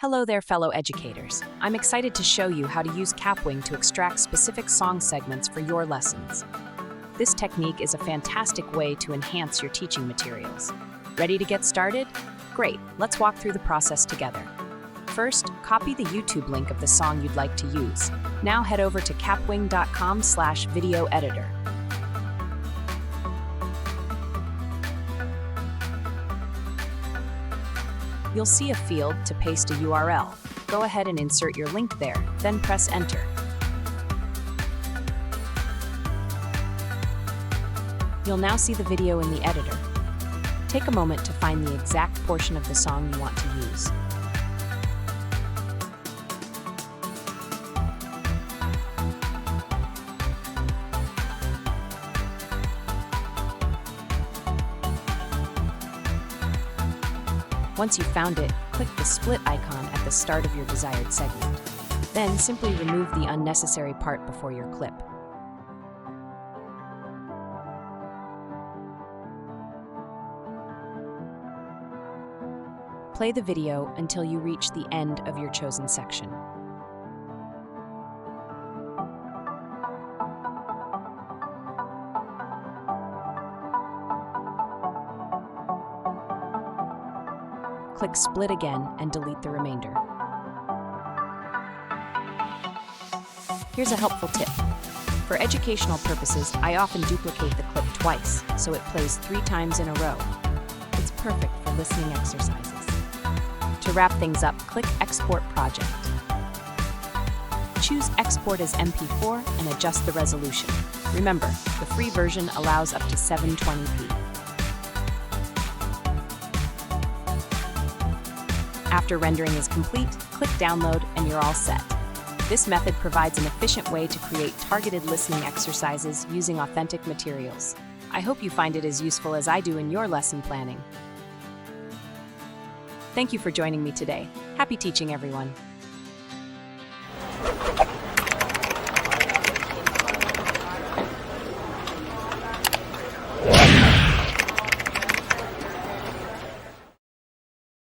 Hello there, fellow educators. I'm excited to show you how to use Kapwing to extract specific song segments for your lessons. This technique is a fantastic way to enhance your teaching materials. Ready to get started? Great, let's walk through the process together. First, copy the YouTube link of the song you'd like to use. Now head over to kapwing.com/video editor. You'll see a field to paste a URL. Go ahead and insert your link there, then press enter. You'll now see the video in the editor. Take a moment to find the exact portion of the song you want to use. Once you've found it, click the split icon at the start of your desired segment. Then simply remove the unnecessary part before your clip. Play the video until you reach the end of your chosen section. Click split again and delete the remainder. Here's a helpful tip. For educational purposes, I often duplicate the clip twice, so it plays 3 times in a row. It's perfect for listening exercises. To wrap things up, click Export Project. Choose Export as MP4 and adjust the resolution. Remember, the free version allows up to 720p. After rendering is complete, click Download and you're all set. This method provides an efficient way to create targeted listening exercises using authentic materials. I hope you find it as useful as I do in your lesson planning. Thank you for joining me today. Happy teaching, everyone.